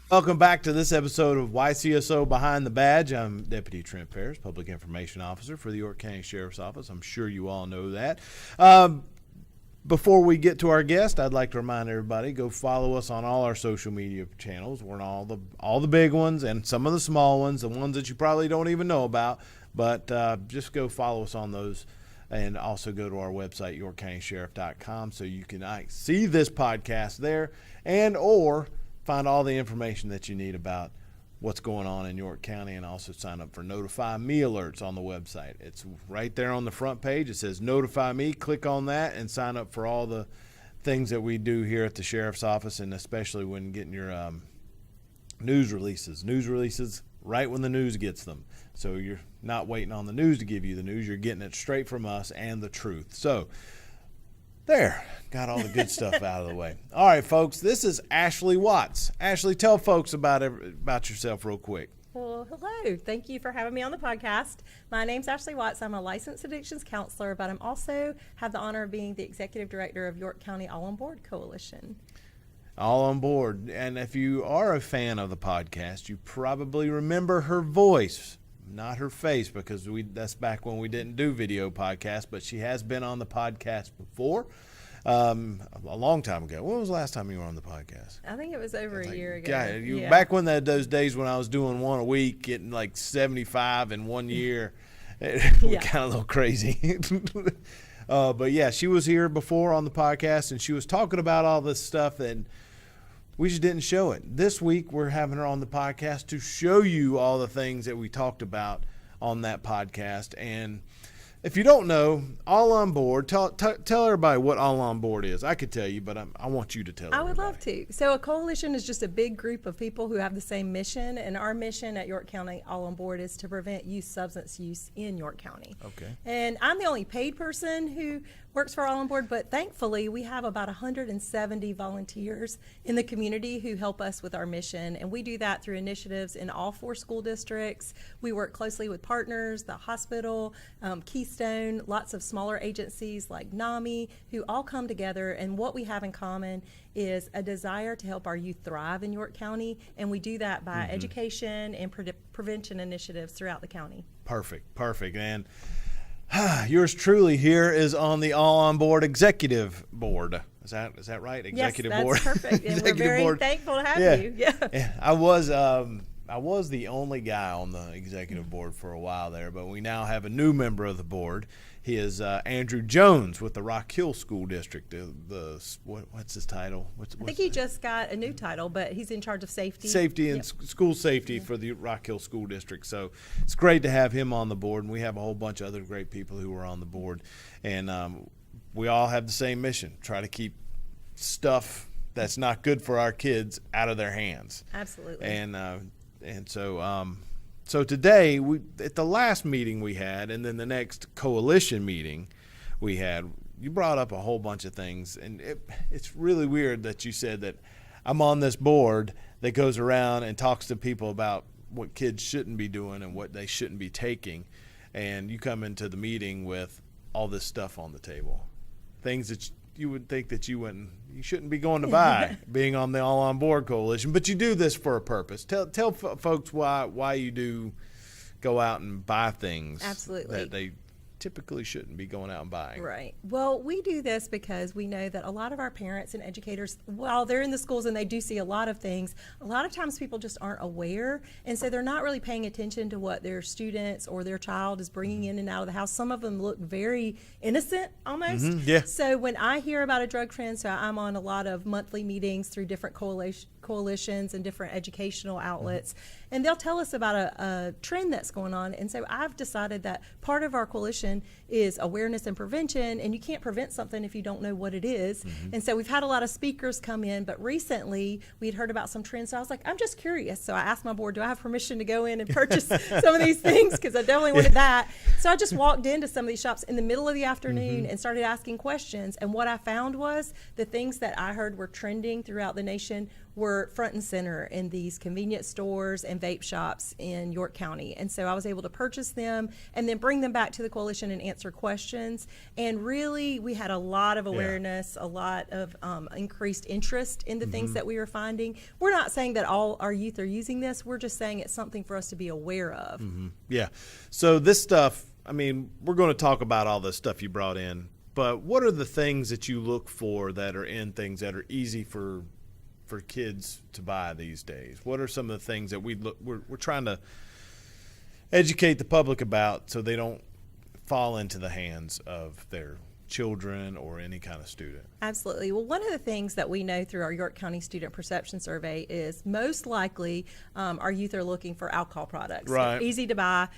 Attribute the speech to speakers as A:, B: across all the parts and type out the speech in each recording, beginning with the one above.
A: Welcome back to this episode of YCSO Behind the Badge. I'm Deputy Trent Parrish, Public Information Officer for the York County Sheriff's Office. I'm sure you all know that. Before we get to our guest, I'd like to remind everybody, go follow us on all our social media channels. We're on all the big ones and some of the small ones, the ones that you probably don't even know about. But just go follow us on those, and also go to our website, yorkcountysheriff.com, so you can see this podcast there and or find all the information that you need about what's going on in York County, and also sign up for Notify Me alerts on the website. It's right there on the front page. It says Notify Me. Click on that and sign up for all the things that we do here at the Sheriff's Office, and especially when getting your news releases. News releases right when the news gets them. So you're not waiting on the news to give you the news. You're getting it straight from us and the truth. So there, got all the good stuff out of the way. All right, folks, this is Ashley Watts. Ashley, tell folks about yourself real quick.
B: Well, hello. Thank you for having me on the podcast. My name's Ashley Watts. I'm a licensed addictions counselor, but I'm also have the honor of being the executive director of York County All on Board Coalition.
A: All on board. And if you are a fan of the podcast, you probably remember her voice, not her face, because that's back when we didn't do video podcasts, but she has been on the podcast before, a long time ago. When was the last time you were on the podcast?
B: I think it was over a year ago.
A: Yeah. Back when those days when I was doing one a week, getting like 75 in 1 year, it was kind of a little crazy. But yeah, she was here before on the podcast, and she was talking about all this stuff, and we just didn't show it. This week, we're having her on the podcast to show you all the things that we talked about on that podcast. And if you don't know, All on Board, tell everybody what All on Board is. I could tell you, but I want you to tell everybody.
B: I would love to. So a coalition is just a big group of people who have the same mission, and our mission at York County All on Board is to prevent substance use in York County.
A: Okay.
B: And I'm the only paid person who works for All on Board, but thankfully we have about 170 volunteers in the community who help us with our mission, and we do that through initiatives in all 4 school districts. We work closely with partners, the hospital, Keystone, lots of smaller agencies like NAMI, who all come together, and what we have in common is a desire to help our youth thrive in York County, and we do that by education and prevention initiatives throughout the county.
A: Perfect. And yours truly here is on the All on Board Executive Board. Is that right? Executive Board.
B: Yes, that's perfect. And we're very thankful to have you.
A: Yeah. I was the only guy on the executive board for a while there, but we now have a new member of the board. He is Andrew Jones with the Rock Hill School District. What's his title?
B: I think he just got a new title, but he's in charge of safety.
A: Safety and school safety for the Rock Hill School District. So it's great to have him on the board, and we have a whole bunch of other great people who are on the board. And we all have the same mission, try to keep stuff that's not good for our kids out of their hands.
B: Absolutely.
A: And so today, at the last meeting we had, and then the next coalition meeting we had, you brought up a whole bunch of things, and it's really weird that you said that I'm on this board that goes around and talks to people about what kids shouldn't be doing and what they shouldn't be taking, and you come into the meeting with all this stuff on the table, things that you would think that you shouldn't be going to buy, being on the All on Board Coalition, but you do this for a purpose. Tell folks why you do go out and buy things.
B: Absolutely.
A: That they typically shouldn't be going out and buying.
B: Right. Well, we do this because we know that a lot of our parents and educators, while they're in the schools and they do see a lot of things, a lot of times people just aren't aware, and so they're not really paying attention to what their students or their child is bringing in and out of the house. Some of them look very innocent almost.
A: Yeah.
B: So when I hear about a drug trend, so I'm on a lot of monthly meetings through different coalitions and different educational outlets, and they'll tell us about a trend that's going on. And so I've decided that part of our coalition is awareness and prevention, and you can't prevent something if you don't know what it is. And so we've had a lot of speakers come in, but recently we'd heard about some trends, so I was like, I'm just curious. So I asked my board, do I have permission to go in and purchase some of these things, because I definitely wanted that. So I just walked into some of these shops in the middle of the afternoon and started asking questions. And what I found was the things that I heard were trending throughout the nation were front and center in these convenience stores and vape shops in York County. And so I was able to purchase them and then bring them back to the coalition and answer questions. And really, we had a lot of awareness, a lot of increased interest in the things that we were finding. We're not saying that all our youth are using this. We're just saying it's something for us to be aware of.
A: Yeah. So this stuff, I mean, we're going to talk about all the stuff you brought in, but what are the things that you look for that are in things that are easy for kids to buy these days? What are some of the things that we're trying to educate the public about so they don't fall into the hands of their children or any kind of student?
B: Absolutely. Well, one of the things that we know through our York County Student Perception Survey is most likely our youth are looking for alcohol products.
A: Right.
B: They're easy to buy.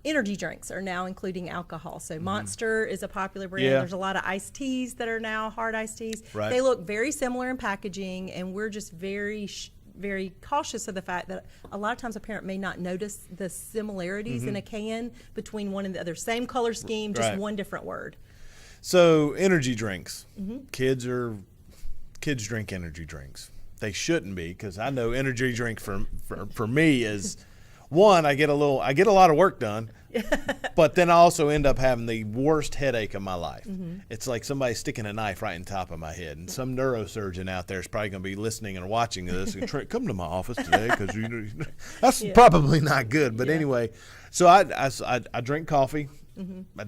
B: Energy drinks are now including alcohol. So Monster is a popular brand.
A: Yeah.
B: There's a lot of iced teas that are now hard iced teas.
A: Right.
B: They look very similar in packaging, and we're just very cautious of the fact that a lot of times a parent may not notice the similarities in a can between one and the other. Same color scheme, just
A: Right.
B: one different word.
A: So energy drinks, kids drink energy drinks. They shouldn't be, because I know energy drink for me is one, I get a lot of work done, but then I also end up having the worst headache of my life. It's like somebody sticking a knife right in top of my head, and some neurosurgeon out there is probably going to be listening and watching this and come to my office today, because that's probably not good. But anyway, so I drink coffee. I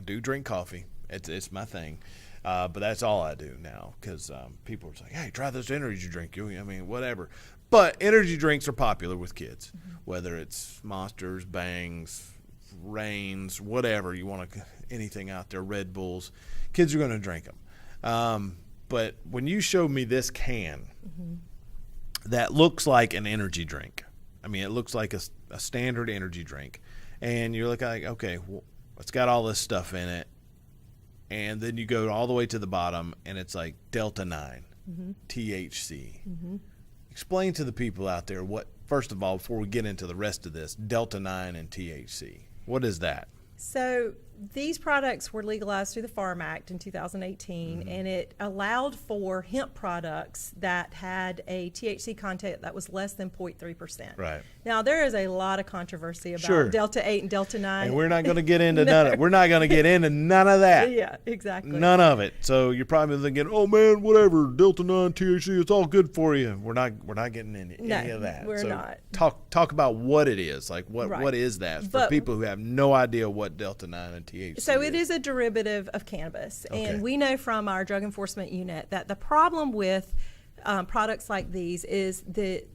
A: do drink coffee. It's my thing. But that's all I do now, because people are like, hey, try this energy drink. I mean, whatever. But energy drinks are popular with kids, whether it's Monsters, Bangs, Reigns, whatever you want to, anything out there, Red Bulls. Kids are going to drink them. But when you showed me this can that looks like an energy drink, I mean, it looks like a standard energy drink, and you're like, okay, well, it's got all this stuff in it. And then you go all the way to the bottom, and it's like Delta 9, THC. Explain to the people out there first of all, before we get into the rest of this, Delta 9 and THC. What is that?
B: So these products were legalized through the Farm Act in 2018, and it allowed for hemp products that had a THC content that was less than 0.3%.
A: Right.
B: Now, there is a lot of controversy about Delta 8 and Delta 9.
A: And we're not going to get into none of it. We're not going to get into none of that.
B: Yeah, exactly.
A: None of it. So you're probably thinking, oh man, whatever, Delta 9, THC, it's all good for you. We're not getting into any of that.
B: We're
A: so
B: not.
A: Talk about what it is. Like what is that for people who have no idea what Delta 9 and THC
B: So it is a derivative of cannabis.
A: Okay.
B: And we know from our drug enforcement unit that the problem with products like these is the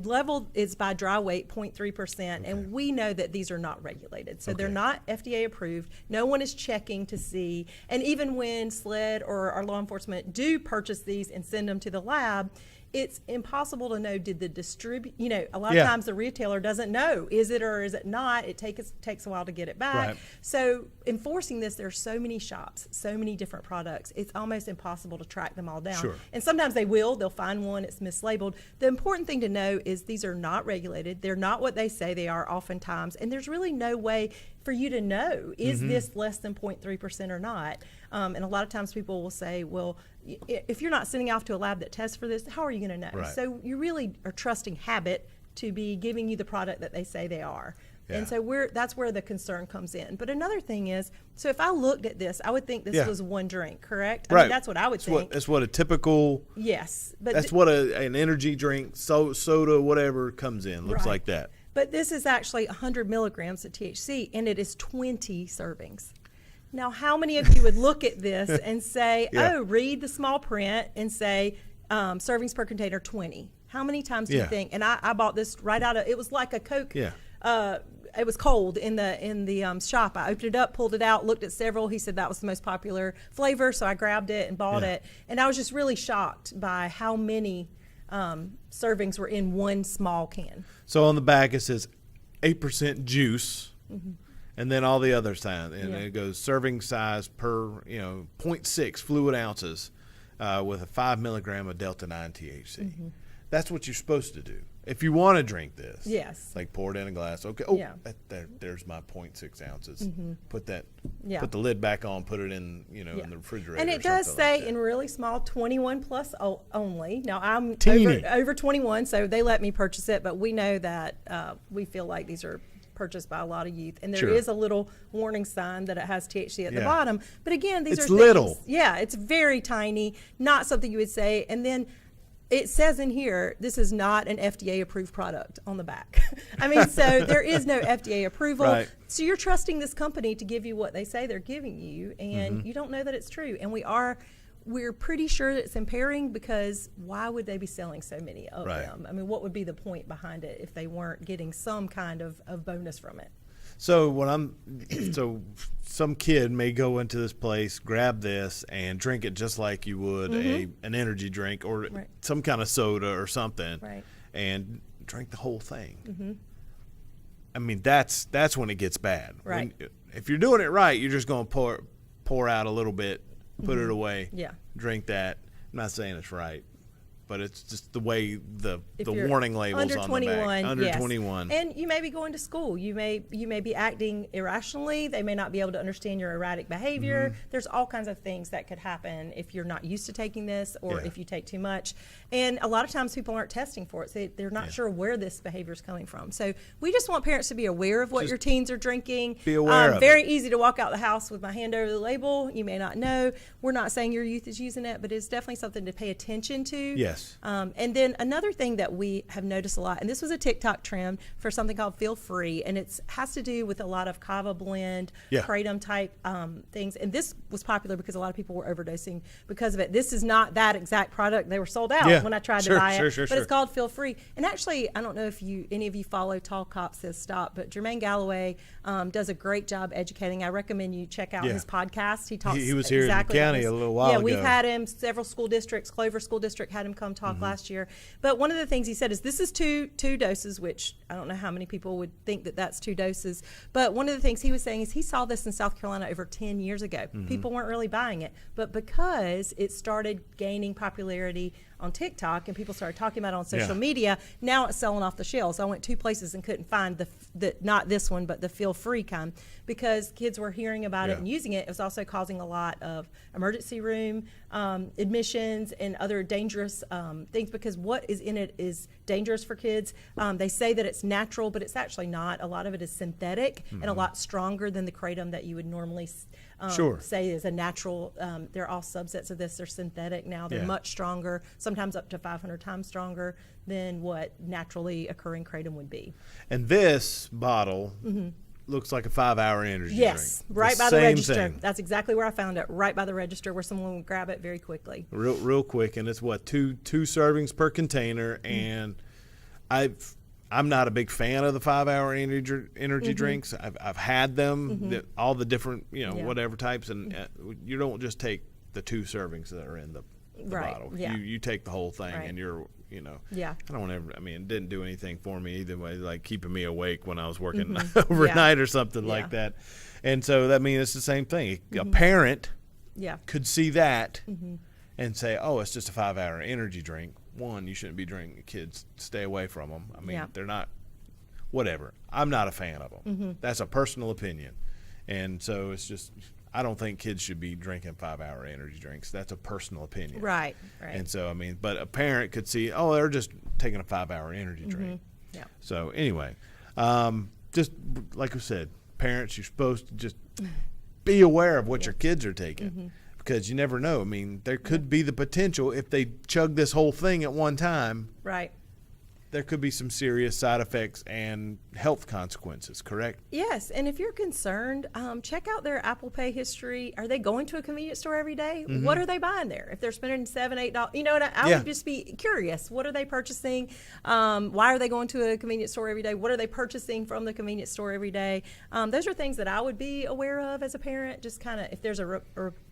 B: level is by dry weight 0.3%, and we know that these are not regulated. So they're not FDA approved. No one is checking to see. And even when SLED or our law enforcement do purchase these and send them to the lab, it's impossible to know, did the a lot of times the retailer doesn't know, is it or is it not? It takes a while to get it back.
A: Right.
B: So enforcing this, there are so many shops, so many different products, it's almost impossible to track them all down.
A: Sure.
B: And sometimes they'll find one, it's mislabeled. The important thing to know is these are not regulated. They're not what they say they are oftentimes, and there's really no way for you to know, is this less than 0.3% or not? And a lot of times people will say, well, if you're not sending off to a lab that tests for this, how are you going to know?
A: Right.
B: So you really are trusting habit to be giving you the product that they say they are.
A: Yeah.
B: And so that's where the concern comes in. But another thing is, so if I looked at this, I would think this was one drink, correct? I mean, that's what I would think.
A: That's what a typical.
B: Yes. But
A: that's what an energy drink, soda, whatever comes in. Looks like that.
B: But this is actually 100 milligrams of THC, and it is 20 servings. Now, how many of you would look at this and say, read the small print and say, servings per container 20? How many times do you think? And I bought this right out of, it was like a Coke.
A: Yeah.
B: It was cold in the shop. I opened it up, pulled it out, looked at several. He said that was the most popular flavor, so I grabbed it and bought it. And I was just really shocked by how many servings were in one small can.
A: So on the back it says 8% juice, and then all the other signs, and it goes serving size per 0.6 fluid ounces with a 5 milligram of Delta 9 THC. That's what you're supposed to do. if you want to drink this,
B: Yes.
A: like pour it in a glass. Okay. Oh,
B: Yeah.
A: there's my 0.6 ounces. Put that.
B: Yeah.
A: Put the lid back on. Put it in. You know,
B: Yeah.
A: in the refrigerator.
B: And
A: or
B: it does
A: something like
B: say
A: that.
B: in really small 21 plus only. Now I'm
A: Teeny.
B: over 21, so they let me purchase it, but we know that we feel like these are purchased by a lot of youth, and there
A: Sure.
B: is a little warning sign that it has THC at the
A: Yeah.
B: bottom. But again, these
A: It's
B: are things,
A: little.
B: yeah, it's very tiny, not something you would say. And then it says in here, this is not an FDA approved product on the back. I mean, so there is no FDA approval.
A: Right.
B: So you're trusting this company to give you what they say they're giving you, and you don't know that it's true. And we're pretty sure that it's impairing, because why would they be selling so many of
A: Right.
B: them? I mean, what would be the point behind it if they weren't getting some kind of bonus from it?
A: So so some kid may go into this place, grab this, and drink it just like you would an energy drink or
B: Right.
A: some kind of soda or something,
B: Right.
A: and drink the whole thing. I mean, that's when it gets bad.
B: Right.
A: If you're doing it right, you're just going to pour out a little bit, put it away,
B: Yeah.
A: drink that. I'm not saying it's right, but it's just the way the
B: If you're
A: warning labels
B: under
A: on
B: 21,
A: the back. Under
B: yes.
A: 21.
B: And you may be going to school. You may be acting irrationally. They may not be able to understand your erratic behavior.
A: Mm-hmm.
B: There's all kinds of things that could happen if you're not used to taking this, or
A: Yeah.
B: if you take too much. And a lot of times people aren't testing for it, so they're not
A: Yeah.
B: sure where this behavior is coming from. So we just want parents to be aware of what
A: Just
B: your teens are drinking.
A: be aware of
B: Very
A: it.
B: easy to walk out the house with my hand over the label. You may not know. We're not saying your youth is using it, but it's definitely something to pay attention to.
A: Yes.
B: And then another thing that we have noticed a lot, and this was a TikTok trend for something called Feel Free, and it has to do with a lot of kava blend,
A: Yeah.
B: kratom type things. And this was popular because a lot of people were overdosing because of it. This is not that exact product. They were sold out
A: Yeah.
B: when I tried
A: Sure,
B: to buy it.
A: sure,
B: But it's called Feel Free. And actually, I don't know if any of you follow Tall Cop Says Stop, but Jermaine Galloway does a great job educating. I recommend you check out
A: Yeah.
B: his podcast. He talks
A: He was here in the
B: exactly about
A: county
B: this.
A: a little while
B: Yeah, we've
A: ago.
B: had him, several school districts, Clover School District had him come talk last year. But one of the things he said is this is two doses, which I don't know how many people would think that that's 2 doses. But one of the things he was saying is he saw this in South Carolina over 10 years ago. People weren't really buying it. But because it started gaining popularity on TikTok and people started talking about it on social
A: Yeah.
B: media, now it's selling off the shelves. I went 2 places and couldn't find the not this one, but the Feel Free kind, because kids were hearing about it
A: Yeah.
B: and using it. It was also causing a lot of emergency room admissions and other dangerous things, because what is in it is dangerous for kids. They say that it's natural, but it's actually not. A lot of it is synthetic and a lot stronger than the kratom that you would normally
A: Sure.
B: say is a natural. They're all subsets of this. They're synthetic now. They're
A: Yeah.
B: much stronger, sometimes up to 500 times stronger than what naturally occurring kratom would be.
A: And this bottle looks like a 5-hour energy
B: Yes,
A: drink.
B: right by the
A: same
B: register.
A: thing.
B: That's exactly where I found it, right by the register, where someone would grab it very quickly.
A: Real quick, and it's what two servings per container. And I'm not a big fan of the 5-hour energy drinks. I've had them, all the different
B: Yeah.
A: whatever types, and you don't just take the 2 servings that are in the
B: Right,
A: bottle.
B: yeah.
A: You take the whole thing,
B: Right.
A: and you're
B: Yeah.
A: I don't want to. I mean, it didn't do anything for me either way, like keeping me awake when I was working overnight or something like
B: Yeah.
A: that. And so that means it's the same thing. A parent
B: Yeah.
A: could see that and say, "Oh, it's just a 5-hour energy drink." One, you shouldn't be drinking. Kids, stay away from them. I mean,
B: Yeah.
A: they're not. Whatever. I'm not a fan of them. That's a personal opinion, and so it's just. I don't think kids should be drinking 5-hour energy drinks. That's a personal opinion.
B: Right.
A: And so, I mean, but a parent could see, oh, they're just taking a 5-hour energy drink.
B: Yeah.
A: So anyway, just like I said, parents, you're supposed to just be aware of what your kids are taking because you never know. I mean, there could be the potential if they chug this whole thing at one time,
B: Right.
A: there could be some serious side effects and health consequences, correct?
B: Yes, and if you're concerned, check out their Apple Pay history. Are they going to a convenience store every day? What are they buying there? If they're spending $7, $8, you know, and I
A: Yeah.
B: would just be curious. What are they purchasing? Why are they going to a convenience store every day? What are they purchasing from the convenience store every day? Those are things that I would be aware of as a parent. Just kind of if there's a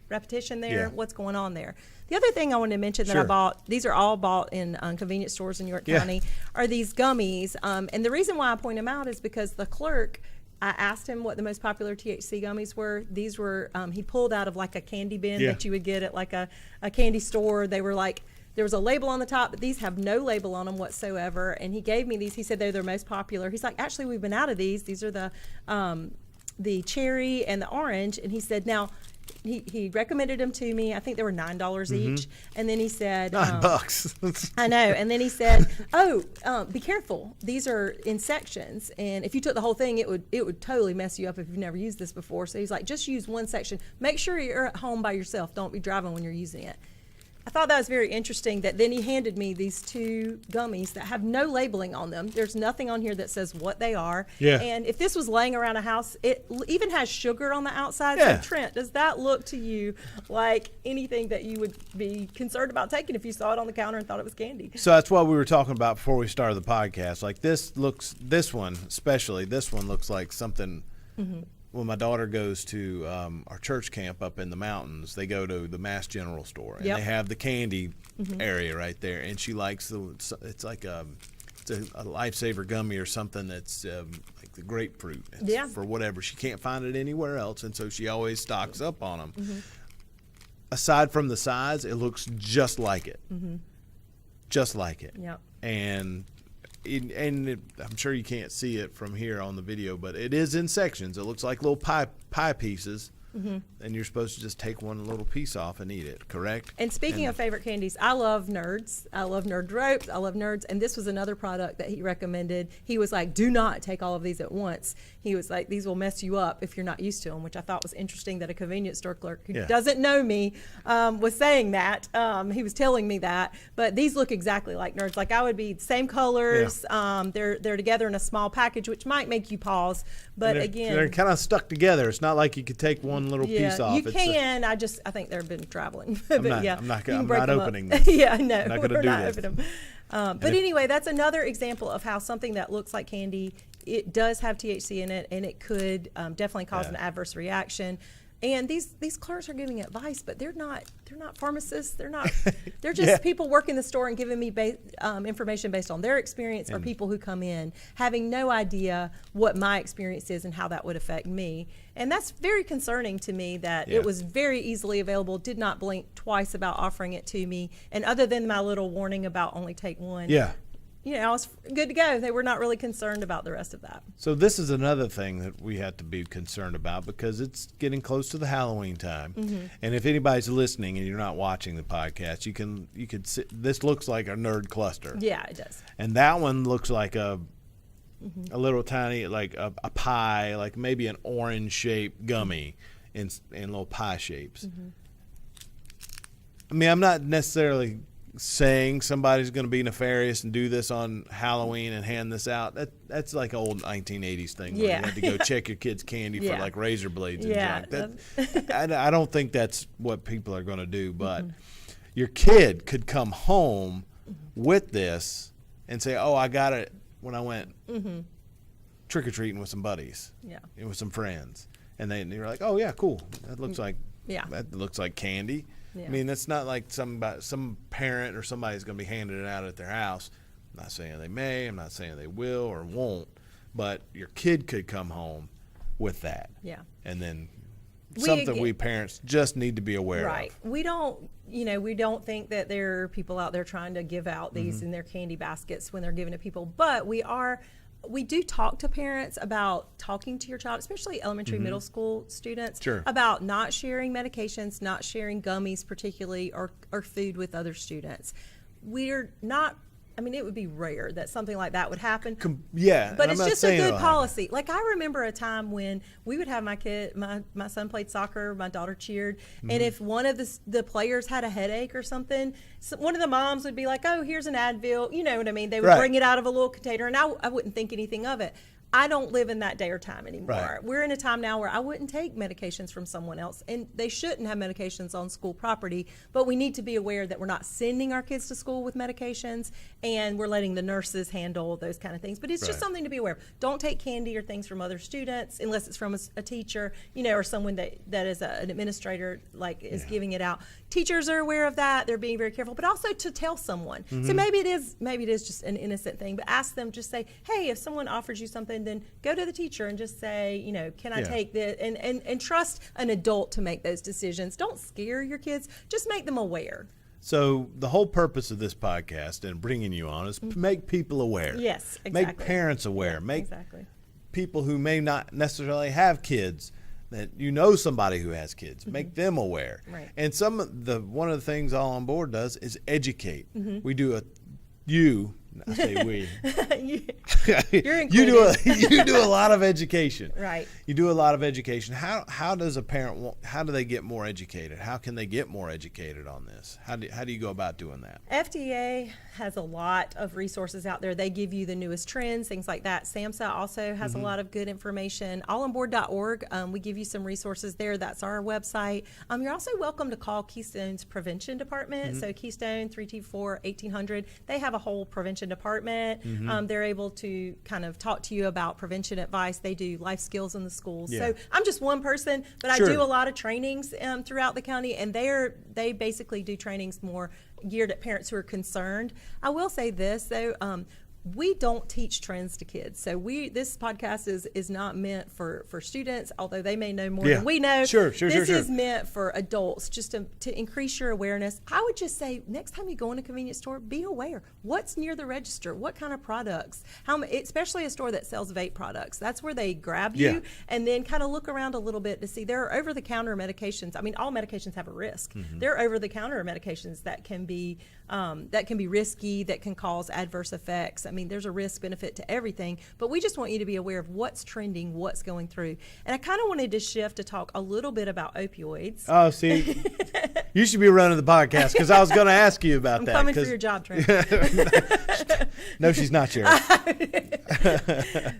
B: repetition there,
A: Yeah.
B: what's going on there. The other thing I wanted to mention that I
A: Sure.
B: bought, these are all bought in convenience stores in York
A: Yeah.
B: County, are these gummies. And the reason why I point them out is because the clerk, I asked him what the most popular THC gummies were. These were, he pulled out of like a candy bin
A: Yeah.
B: that you would get at like a candy store. They were like there was a label on the top, but these have no label on them whatsoever. And he gave me these. He said they're their most popular. He's like, actually, we've been out of these. These are the cherry and the orange. And he said, now, he recommended them to me. I think they were $9 each. And then he said,
A: $9.
B: I know. And then he said, be careful. These are in sections. And if you took the whole thing, it would totally mess you up if you've never used this before. So he's like, just use one section. Make sure you're at home by yourself. Don't be driving when you're using it. I thought that was very interesting that then he handed me these 2 gummies that have no labeling on them. There's nothing on here that says what they are.
A: Yeah.
B: And if this was laying around a house, it even has sugar on the outside.
A: Yeah.
B: So Trent, does that look to you like anything that you would be concerned about taking if you saw it on the counter and thought it was candy?
A: So that's what we were talking about before we started the podcast. Like this one looks like something. When my daughter goes to our church camp up in the mountains, they go to the Mass General Store, and they have the candy area right there. And she likes it's like a Lifesaver gummy or something that's like the grapefruit. It's for whatever. She can't find it anywhere else, and so she always stocks up on them. Aside from the size, it looks just like it. Just like it.
B: Yep.
A: And I'm sure you can't see it from here on the video, but it is in sections. It looks like little pie pieces, and you're supposed to just take one little piece off and eat it, correct?
B: And speaking of favorite candies, I love Nerds. I love Nerd Ropes. I love Nerds. And this was another product that he recommended. He was like, do not take all of these at once. He was like, these will mess you up if you're not used to them, which I thought was interesting that a convenience store clerk who doesn't know me was saying that. He was telling me that. But these look exactly like Nerds. Like I would be same colors. They're together in a small package, which might make you pause. But again,
A: they're kind of stuck together. It's not like you could take one little piece off.
B: You can. I think they've been traveling.
A: I'm not opening them.
B: Yeah, no,
A: I'm not gonna
B: we're
A: do
B: not
A: this.
B: opening them. But anyway, that's another example of how something that looks like candy, it does have THC in it, and it could definitely cause an adverse reaction. And these clerks are giving advice, but they're not pharmacists. They're just people working the store and giving me information based on their experience, or people who come in having no idea what my experience is and how that would affect me. And that's very concerning to me that it was very easily available, did not blink twice about offering it to me. And other than my little warning about only take one, I was good to go. They were not really concerned about the rest of that.
A: So this is another thing that we have to be concerned about because it's getting close to the Halloween time. And if anybody's listening and you're not watching the podcast, you could see, this looks like a nerd cluster.
B: Yeah, it does.
A: And that one looks like a little tiny, like a pie, like maybe an orange shaped gummy in little pie shapes. I mean, I'm not necessarily saying somebody's going to be nefarious and do this on Halloween and hand this out. That's like an old 1980s thing where you had to go check your kid's candy for like razor blades and junk. I don't think that's what people are going to do, but your kid could come home with this and say, oh, I got it when I went trick-or-treating with some buddies and with some friends. And you're like, oh, yeah, cool. That looks like candy. I mean, that's not like some parent or somebody's going to be handing it out at their house. I'm not saying they may. I'm not saying they will or won't. But your kid could come home with that. Yeah. And then we parents just need to be aware of.
B: Right. We don't think that there are people out there trying to give out these in their candy baskets when they're giving to people. But we do talk to parents about talking to your child, especially elementary, middle school students, about not sharing medications, not sharing gummies particularly, or food with other students. We're not, it would be rare that something like that would happen. But it's just a good policy. Like I remember a time when we would have my son played soccer, my daughter cheered, and if one of the players had a headache or something, one of the moms would be like, oh, here's an Advil, you know what I mean? They would bring it out of a little container, and I wouldn't think anything of it. I don't live in that day or time anymore. Right. We're in a time now where I wouldn't take medications from someone else, and they shouldn't have medications on school property, but we need to be aware that we're not sending our kids to school with medications, and we're letting the nurses handle those kind of things. But it's just something to be aware of. Don't take candy or things from other students unless it's from a teacher, or someone that is an administrator, is giving it out. Teachers are aware of that. They're being very careful, but also to tell someone. So maybe it is just an innocent thing, but ask them, just say, hey, if someone offers you something, then go to the teacher and just say, can I take this? And trust an adult to make those decisions. Don't scare your kids. Just make them aware.
A: So the whole purpose of this podcast and bringing you on is to make people aware.
B: Yes, exactly.
A: Make parents aware.
B: Yeah,
A: make
B: exactly.
A: people who may not necessarily have kids, that you know somebody who has kids, make them aware.
B: Right.
A: And one of the things All on Board does is educate. We do I say we.
B: You're included.
A: You do a lot of education.
B: Right.
A: You do a lot of education. How does a parent how do they get more educated? How can they get more educated on this? How do you go about doing that?
B: FDA has a lot of resources out there. They give you the newest trends, things like that. SAMHSA also has a lot of good information. Allonboard.org, we give you some resources there. That's our website. You're also welcome to call Keystone's prevention department. So Keystone 324-1800, they have a whole prevention department. They're able to kind of talk to you about prevention advice. They do life skills in the schools.
A: Yeah.
B: So I'm just one person, but
A: Sure.
B: I do a lot of trainings throughout the county, and they basically do trainings more geared at parents who are concerned. I will say this though, we don't teach trends to kids. So this podcast is not meant for students, although they may know more than we know.
A: Sure.
B: This is meant for adults, just to increase your awareness. I would just say next time you go in a convenience store, be aware. What's near the register? What kind of products? Especially a store that sells vape products. That's where they grab you.
A: Yeah.
B: And then kind of look around a little bit to see there are over-the-counter medications. I mean, all medications have a risk. There are over-the-counter medications that can be risky, that can cause adverse effects. I mean, there's a risk benefit to everything, but we just want you to be aware of what's trending, what's going through. And I kind of wanted to shift to talk a little bit about opioids.
A: Oh, see, you should be running the podcast because I was going to ask you about
B: I'm
A: that.
B: coming for your job, Trent.
A: No, she's not, Sheriff.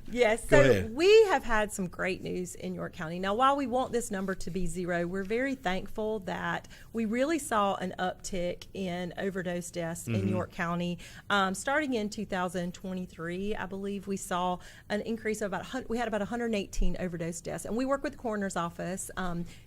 B: Yes,
A: Go
B: so
A: ahead.
B: we have had some great news in York County. Now, while we want this number to be 0, we're very thankful that we really saw an uptick in overdose deaths in York County. Starting in 2023, I believe we saw an increase of we had about 118 overdose deaths. And we work with the coroner's office.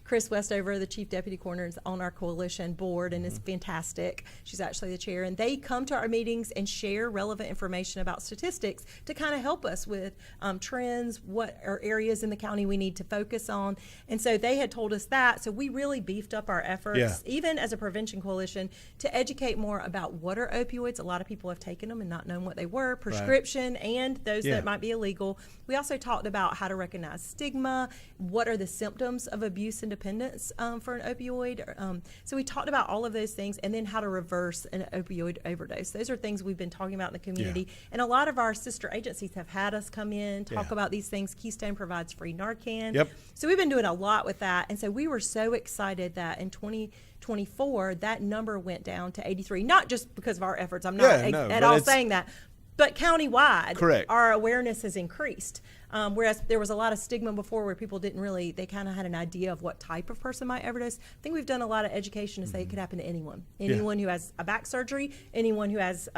B: Chris Westover, the chief deputy coroner, is on our coalition board and is fantastic. She's actually the chair. And they come to our meetings and share relevant information about statistics to kind of help us with trends, what are areas in the county we need to focus on. And so they had told us that. So we really beefed up our efforts, even as a prevention coalition, to educate more about what are opioids. A lot of people have taken them and not known what they were, prescription and those that might be illegal. We also talked about how to recognize stigma, what are the symptoms of abuse and dependence for an opioid. So we talked about all of those things, and then how to reverse an opioid overdose. Those are things we've been talking about in the community. And a lot of our sister agencies have had us come in, talk about these things. Keystone provides free Narcan.
A: Yep.
B: So we've been doing a lot with that. And so we were so excited that in 2024, that number went down to 83. Not just because of our efforts. I'm not at all saying that. But countywide,
A: Correct.
B: our awareness has increased. Whereas there was a lot of stigma before where people didn't really, they kind of had an idea of what type of person might overdose. I think we've done a lot of education to say it could happen to anyone. Anyone who has a back surgery, anyone who has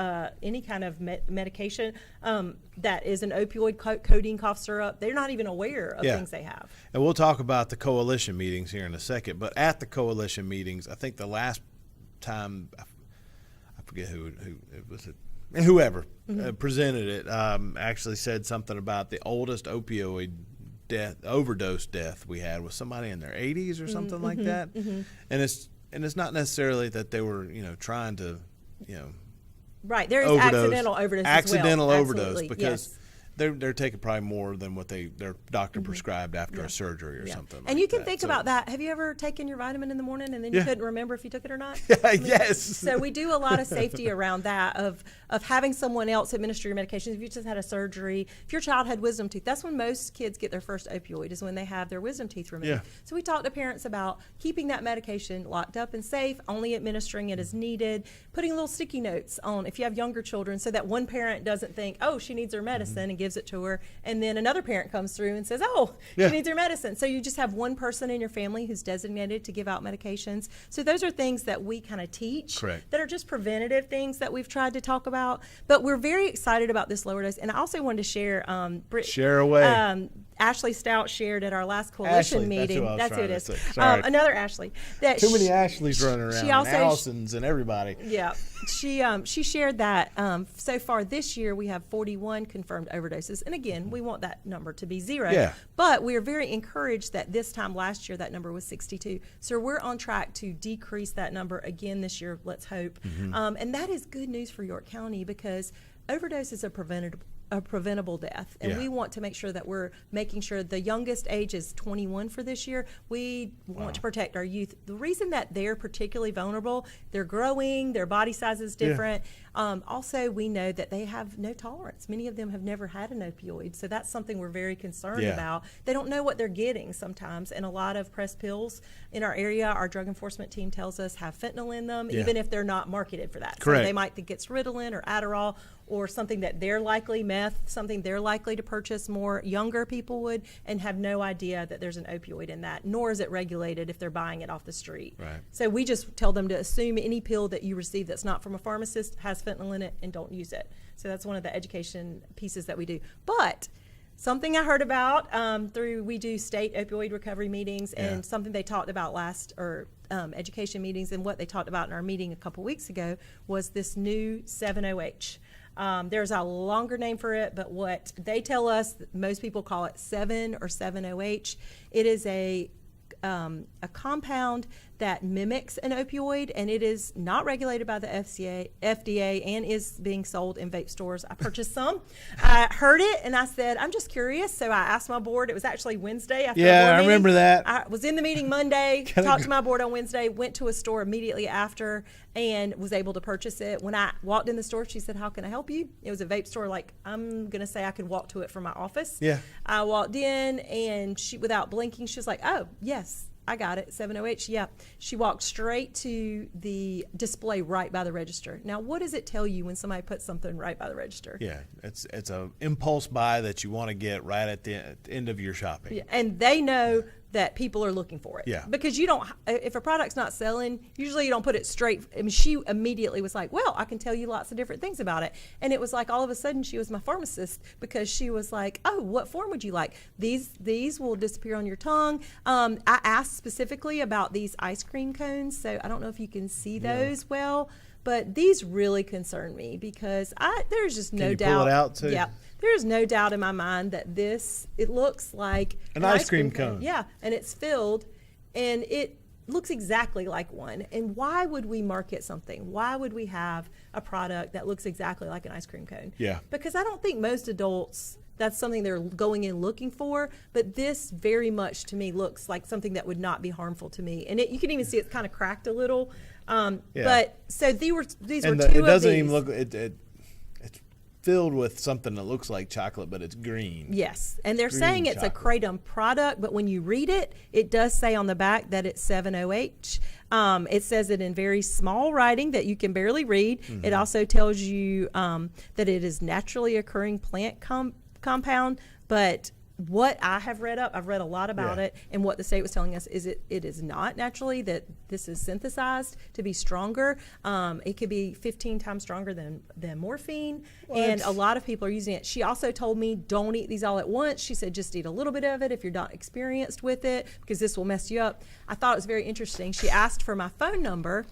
B: any kind of medication that is an opioid, codeine, cough syrup, they're not even aware of things they have.
A: And we'll talk about the coalition meetings here in a second. But at the coalition meetings, I think the last time, I forget who it was, whoever presented it actually said something about the oldest opioid overdose death we had was somebody in their 80s or something like that. And it's not necessarily that they were trying to
B: right, there is
A: overdose,
B: accidental overdose
A: accidental
B: as well.
A: overdose
B: Absolutely.
A: because they're taking probably more than what their doctor prescribed after a surgery or something like that.
B: And you can think about that. Have you ever taken your vitamin in the morning and then you couldn't remember if you took it or not?
A: Yes.
B: So we do a lot of safety around that of having someone else administer your medications. If you just had a surgery, if your child had wisdom teeth, that's when most kids get their first opioid, is when they have their wisdom teeth removed.
A: Yeah.
B: So we talk to parents about keeping that medication locked up and safe, only administering it as needed, putting little sticky notes on if you have younger children so that one parent doesn't think, oh, she needs her medicine and gives it to her, and then another parent comes through and says, oh, she needs her medicine. So you just have one person in your family who's designated to give out medications. So those are things that we kind of teach that are just preventative things that we've tried to talk about. But we're very excited about this lower dose. And I also wanted to share,
A: Share away.
B: Ashley Stout shared at our last coalition
A: Ashley,
B: meeting.
A: that's who I was trying to say.
B: That's
A: Sorry.
B: Another Ashley. That
A: Too many Ashleys running around,
B: she also
A: and Allisons and everybody.
B: Yeah, she shared that so far this year we have 41 confirmed overdoses, and again, we want that number to be 0.
A: Yeah.
B: But we are very encouraged that this time last year that number was 62. So we're on track to decrease that number again this year. Let's hope, and that is good news for York County because overdose is a preventable death, and we want to make sure that we're making sure the youngest age is 21 for this year. We want to protect our youth. The reason that they're particularly vulnerable, they're growing, their body size is different. Also, we know that they have no tolerance. Many of them have never had an opioid, so that's something we're very concerned about. They don't know what they're getting sometimes, and a lot of pressed pills in our area, our drug enforcement team tells us, have fentanyl in them, even if they're not marketed for that.
A: Correct.
B: So they might think it's Ritalin or Adderall or something that they're likely, meth, something they're likely to purchase more younger people would, and have no idea that there's an opioid in that, nor is it regulated if they're buying it off the street.
A: Right.
B: So we just tell them to assume any pill that you receive that's not from a pharmacist has fentanyl in it and don't use it. So that's one of the education pieces that we do. But something I heard about we do state opioid recovery meetings, and something they talked about education meetings, and what they talked about in our meeting a couple weeks ago was this new 7-OH. There's a longer name for it, but what they tell us, most people call it 7 or 7-OH. It is a compound that mimics an opioid, and it is not regulated by the FDA and is being sold in vape stores. I purchased some. I heard it, and I said, I'm just curious. So I asked my board. It was actually Wednesday after the board
A: I
B: meeting.
A: remember that.
B: I was in the meeting Monday, talked to my board on Wednesday, went to a store immediately after, and was able to purchase it. When I walked in the store, she said, how can I help you? It was a vape store. Like, I'm going to say I could walk to it from my office.
A: Yeah.
B: I walked in, and she, without blinking, she was like, oh, yes, I got it, 7-OH, yeah. She walked straight to the display right by the register. Now, what does it tell you when somebody puts something right by the register?
A: Yeah, it's a impulse buy that you want to get right at the end of your shopping.
B: Yeah, and they know that people are looking for it.
A: Yeah.
B: Because you don't, if a product's not selling, usually you don't put it straight. I mean, she immediately was like, well, I can tell you lots of different things about it. And it was like all of a sudden she was my pharmacist, because she was like, oh, what form would you like? These will disappear on your tongue. I asked specifically about these ice cream cones, so I don't know if you can see those well. But these really concern me because there's just no doubt.
A: Can you pull it out too?
B: Yeah. There's no doubt in my mind that it looks like
A: an ice cream cone.
B: Yeah, and it's filled, and it looks exactly like one. And why would we market something? Why would we have a product that looks exactly like an ice cream cone?
A: Yeah.
B: Because I don't think most adults, that's something they're going in looking for, but this very much to me looks like something that would not be harmful to me. And you can even see it's kind of cracked a little. But so these were two of these.
A: It doesn't even look. It's filled with something that looks like chocolate, but it's green.
B: Yes, and they're
A: Green
B: saying it's
A: chocolate.
B: a kratom product, but when you read it, it does say on the back that it's 7-OH. It says it in very small writing that you can barely read. It also tells you that it is naturally occurring plant compound, but what I have read up, I've read a lot about it, and what the state was telling us is it is not naturally, that this is synthesized to be stronger. It could be 15 times stronger than morphine, and a lot of people are using it. She also told me, don't eat these all at once. She said, just eat a little bit of it if you're not experienced with it, because this will mess you up. I thought it was very interesting. She asked for my phone number,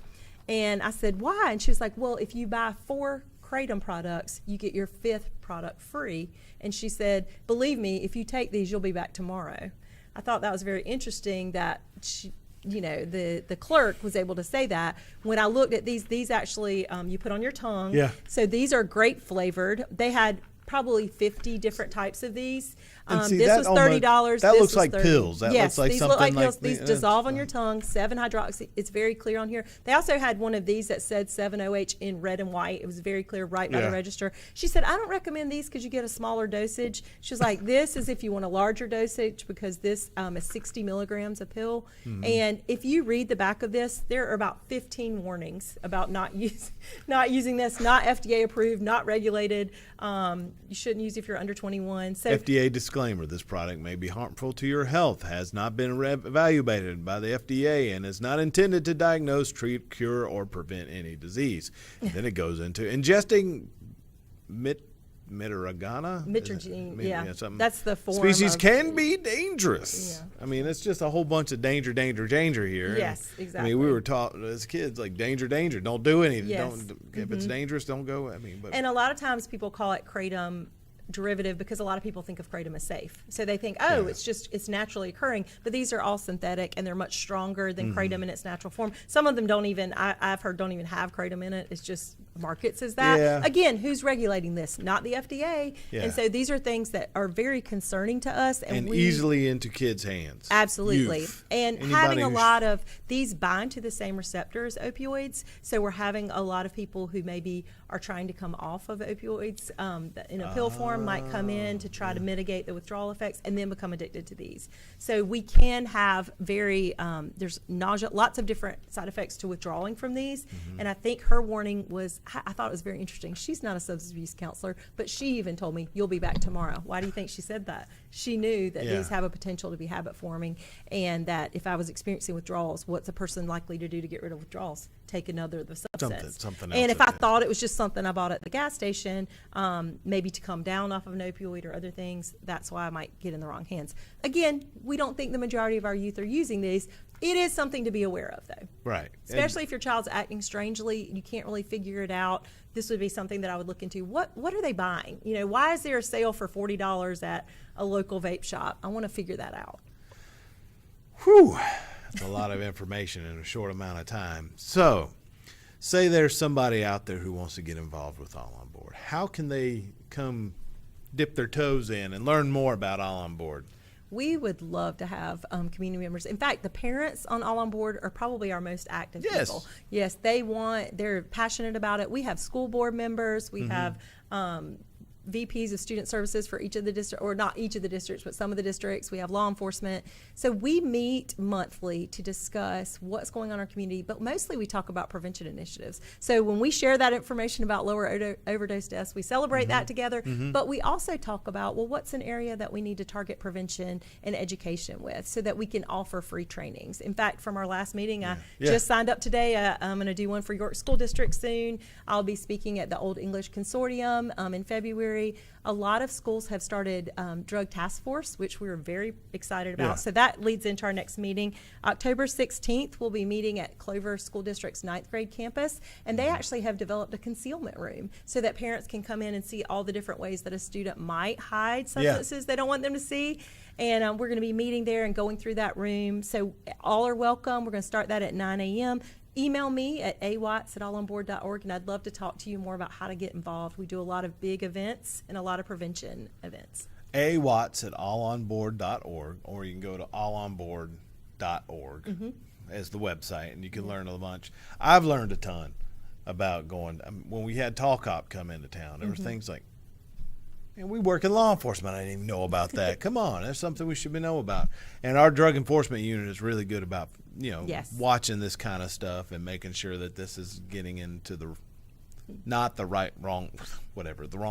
B: and I said, why? And she was like, well, if you buy 4 kratom products, you get your 5th product free. And she said, believe me, if you take these, you'll be back tomorrow. I thought that was very interesting that she, the clerk was able to say that. When I looked at these actually, you put on your tongue.
A: Yeah.
B: So these are grape flavored. They had probably 50 different types of these.
A: And see,
B: this was $30.
A: That
B: this
A: looks
B: was
A: like
B: $30.
A: pills. That
B: yes,
A: looks like
B: these
A: something
B: look like pills.
A: like
B: These dissolve on your tongue. 7-hydroxy. It's very clear on here. They also had one of these that said 7-OH in red and white. It was very clear right by the register. She said, I don't recommend these because you get a smaller dosage. She was like, this is if you want a larger dosage, because this is 60 milligrams a pill. And if you read the back of this, there are about 15 warnings about not using this, not FDA approved, not regulated. You shouldn't use it if you're under 21. So
A: FDA disclaimer: this product may be harmful to your health, has not been evaluated by the FDA, and is not intended to diagnose, treat, cure, or prevent any disease. And then it goes into ingesting Mitragana?
B: Mitragine, yeah.
A: Something.
B: That's the form
A: Species
B: of,
A: can be dangerous.
B: Yeah.
A: I mean, it's just a whole bunch of danger here.
B: Yes, exactly.
A: I mean, we were taught as kids, like, danger, don't do anything.
B: Yes.
A: Don't, if it's dangerous, don't go. I mean, but
B: And a lot of times people call it kratom derivative because a lot of people think of kratom as safe. So they think, oh, it's naturally occurring. But these are all synthetic and they're much stronger than kratom in its natural form. Some of them don't even, I've heard, don't even have kratom in it. It's just markets as that.
A: Yeah.
B: Again, who's regulating this? Not the FDA.
A: Yeah.
B: And so these are things that are very concerning to us.
A: And easily into kids' hands.
B: Absolutely.
A: Youth.
B: And
A: Anybody
B: having a
A: who's-
B: lot of these bind to the same receptors, opioids. So we're having a lot of people who maybe are trying to come off of opioids in a pill form might come in to try to mitigate the withdrawal effects and then become addicted to these. So we can have there's nausea, lots of different side effects to withdrawing from these. And I think her warning was, I thought it was very interesting. She's not a substance abuse counselor, but she even told me, you'll be back tomorrow. Why do you think she said that? She knew that these have a potential to be habit forming, and that if I was experiencing withdrawals, what's a person likely to do to get rid of withdrawals? Take another of the substance.
A: Something
B: and
A: else
B: if I thought it was just something I bought at the gas station, maybe to come down off of an opioid or other things, that's why I might get in the wrong hands. Again, we don't think the majority of our youth are using these. It is something to be aware of, though.
A: Right.
B: Especially if your child's acting strangely, you can't really figure it out. This would be something that I would look into. What are they buying? You know, why is there a sale for $40 at a local vape shop? I want to figure that out.
A: Whew. That's a lot of information in a short amount of time. So, say there's somebody out there who wants to get involved with All On Board. How can they come dip their toes in and learn more about All On Board?
B: We would love to have community members. In fact, the parents on All On Board are probably our most active people. Yes, they're passionate about it. We have school board members. We have VPs of student services for each of the districts, or not each of the districts, but some of the districts. We have law enforcement. So we meet monthly to discuss what's going on in our community, but mostly we talk about prevention initiatives. So when we share that information about lower overdose deaths, we celebrate that together, but we also talk about, well, what's an area that we need to target prevention and education with so that we can offer free trainings. In fact, from our last meeting, I just signed up today. I'm going to do one for York School District soon. I'll be speaking at the Old English Consortium in February. A lot of schools have started drug task force, which we were very excited about.
A: Yeah.
B: So that leads into our next meeting. October 16th, we'll be meeting at Clover School District's 9th grade campus, and they actually have developed a concealment room so that parents can come in and see all the different ways that a student might hide substances they don't want them to see. And we're going to be meeting there and going through that room. So all are welcome. We're going to start that at 9 a.m. Email me at awatts@allonboard.org, and I'd love to talk to you more about how to get involved. We do a lot of big events and a lot of prevention events.
A: awatts@allonboard.org, or you can go to allonboard.org as the website, and you can learn a bunch. I've learned a ton about going. When we had Tall Cop come into town, there were things like, and we work in law enforcement. I didn't even know about that. Come on, that's something we should know about. And our drug enforcement unit is really good about, watching this kind of stuff and making sure that this is getting into the wrong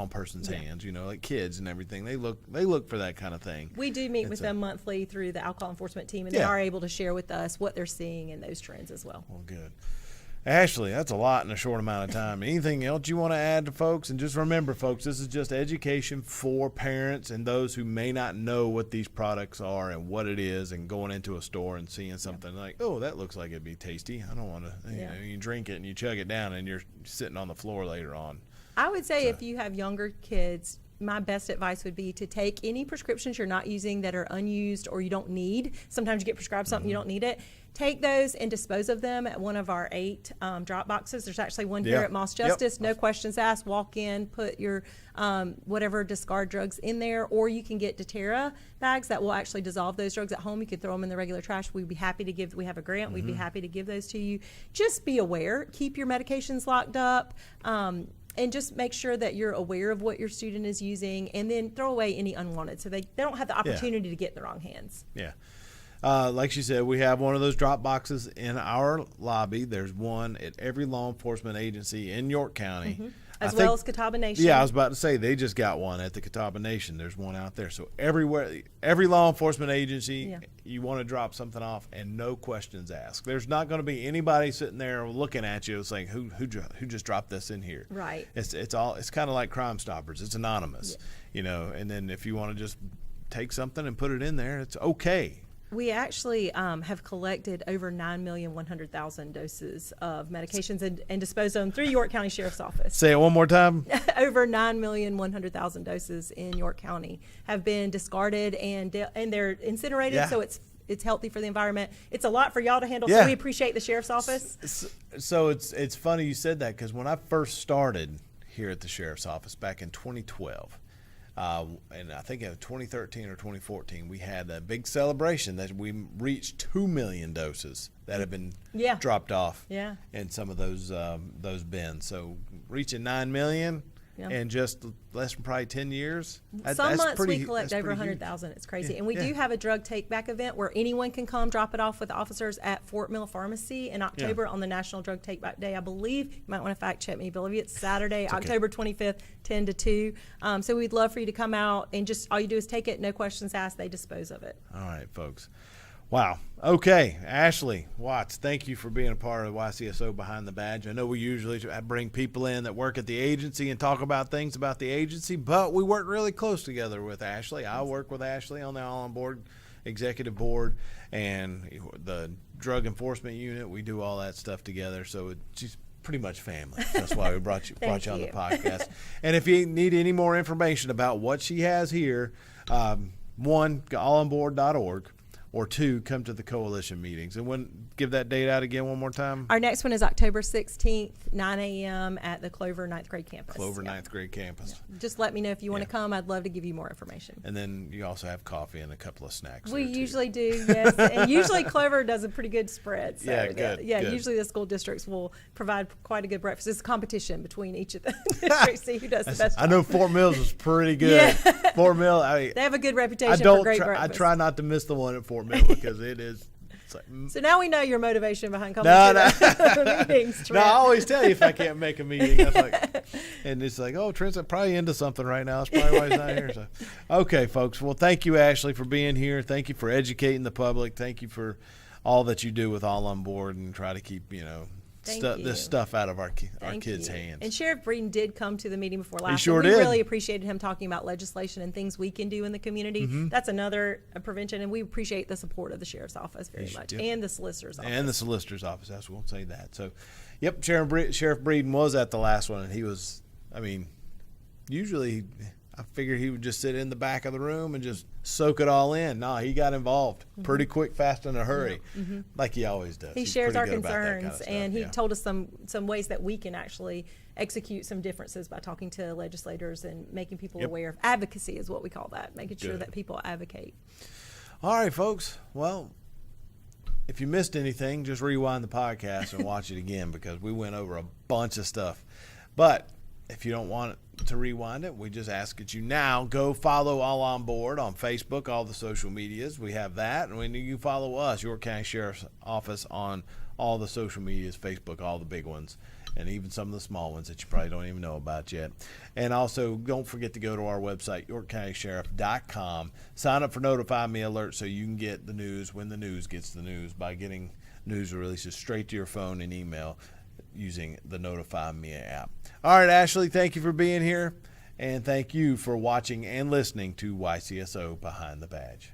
A: person's hands. Like kids and everything. They look for that kind of thing.
B: We do meet with them monthly through the alcohol enforcement team, and they are able to share with us what they're seeing and those trends as well.
A: Well, good. Ashley, that's a lot in a short amount of time. Anything else you want to add to folks? And just remember, folks, this is just education for parents and those who may not know what these products are and what it is, and going into a store and seeing something like, oh, that looks like it'd be tasty. I don't want to, you drink it and you chug it down and you're sitting on the floor later on.
B: I would say if you have younger kids, my best advice would be to take any prescriptions you're not using that are unused or you don't need. Sometimes you get prescribed something, you don't need it. Take those and dispose of them at one of our 8 drop boxes. There's actually one here at Moss Justice. No questions asked. Walk in, put your whatever discard drugs in there, or you can get doTERRA bags that will actually dissolve those drugs at home. You could throw them in the regular trash. We'd be happy to give. We have a grant. We'd be happy to give those to you. Just be aware. Keep your medications locked up. And just make sure that you're aware of what your student is using, and then throw away any unwanted so they don't have the opportunity to get in the wrong hands.
A: Yeah. Like she said, we have one of those drop boxes in our lobby. There's one at every law enforcement agency in York County.
B: As well as Catawba Nation.
A: Yeah, I was about to say they just got one at the Catawba Nation. There's one out there. So everywhere, every law enforcement agency, you want to drop something off and no questions asked. There's not going to be anybody sitting there looking at you saying who just dropped this in here.
B: Right.
A: It's kind of like Crime Stoppers. It's anonymous, And then if you want to just take something and put it in there, it's okay.
B: We actually have collected over 9,100,000 doses of medications and disposed of them through York County Sheriff's Office.
A: Say it one more time.
B: Over 9,100,000 doses in York County have been discarded and they're incinerated, so it's healthy for the environment. It's a lot for y'all to handle, so we appreciate the Sheriff's Office.
A: So it's funny you said that, because when I first started here at the Sheriff's Office back in 2012, and I think in 2013 or 2014, we had a big celebration that we reached 2 million doses that have been dropped off in some of those bins. So reaching 9 million in just less than probably 10 years.
B: Some months we collect over 100,000. It's crazy. And we do have a drug take-back event where anyone can come drop it off with the officers at Fort Mill Pharmacy in October on the National Drug Take-Back Day. I believe, you might want to fact-check me, I believe it's Saturday, October 25th, 10 to 2. So we'd love for you to come out and just all you do is take it, no questions asked, they dispose of it.
A: All right, folks. Wow. Okay, Ashley Watts, thank you for being a part of YCSO Behind the Badge. I know we usually bring people in that work at the agency and talk about things about the agency, but we work really close together with Ashley. I work with Ashley on the All On Board Executive Board and the Drug Enforcement Unit. We do all that stuff together, so she's pretty much family. That's why we brought you on the podcast. And if you need any more information about what she has here, one, allonboard.org. Or two, come to the coalition meetings. And give that date out again one more time.
B: Our next one is October 16th, 9 a.m. at the Clover 9th grade campus.
A: Clover 9th grade campus.
B: Yeah. Just let me know if you want to come. I'd love to give you more information.
A: And then you also have coffee and a couple of snacks.
B: We usually do, yes. And usually Clover does a pretty good spread. So
A: good.
B: Usually the school districts will provide quite a good breakfast. It's a competition between each of the districts, see who does the best job.
A: I know Fort Mills is pretty good. Fort Mill,
B: they have a good reputation for great breakfast.
A: I try not to miss the one at Fort Mill because it is.
B: So now we know your motivation behind coming to the meetings.
A: No, I always tell you if I can't make a meeting. And it's like, oh, Trent's probably into something right now. That's probably why he's not here. So, okay, folks. Well, thank you, Ashley, for being here. Thank you for educating the public. Thank you for all that you do with All On Board and try to keep, this stuff out of our kids' hands.
B: And Sheriff Breeden did come to the meeting before last.
A: He sure
B: we
A: did.
B: Really appreciated him talking about legislation and things we can do in the community.
A: Mm-hmm.
B: That's another prevention, and we appreciate the support of the Sheriff's Office very much, and the Solicitor's Office.
A: And the Solicitor's Office, I won't say that. So, yep, Sheriff Breeden was at the last one, and he was, usually I figured he would just sit in the back of the room and just soak it all in. No, he got involved pretty quick, fast, in a hurry, like he always does.
B: He shares our concerns, and he told us some ways that we can actually execute some differences by talking to legislators and making people aware of advocacy is what we call that, making sure that people advocate.
A: All right, folks. Well, if you missed anything, just rewind the podcast and watch it again because we went over a bunch of stuff. But if you don't want to rewind it, we just ask that you now go follow All On Board on Facebook, all the social medias. We have that. And when you follow us, York County Sheriff's Office, on all the social medias, Facebook, all the big ones, and even some of the small ones that you probably don't even know about yet. And also, don't forget to go to our website, yorkcountysheriff.com. Sign up for Notify Me Alert so you can get the news when the news gets the news by getting news releases straight to your phone and email using the Notify Me app. All right, Ashley, thank you for being here, and thank you for watching and listening to YCSO Behind the Badge.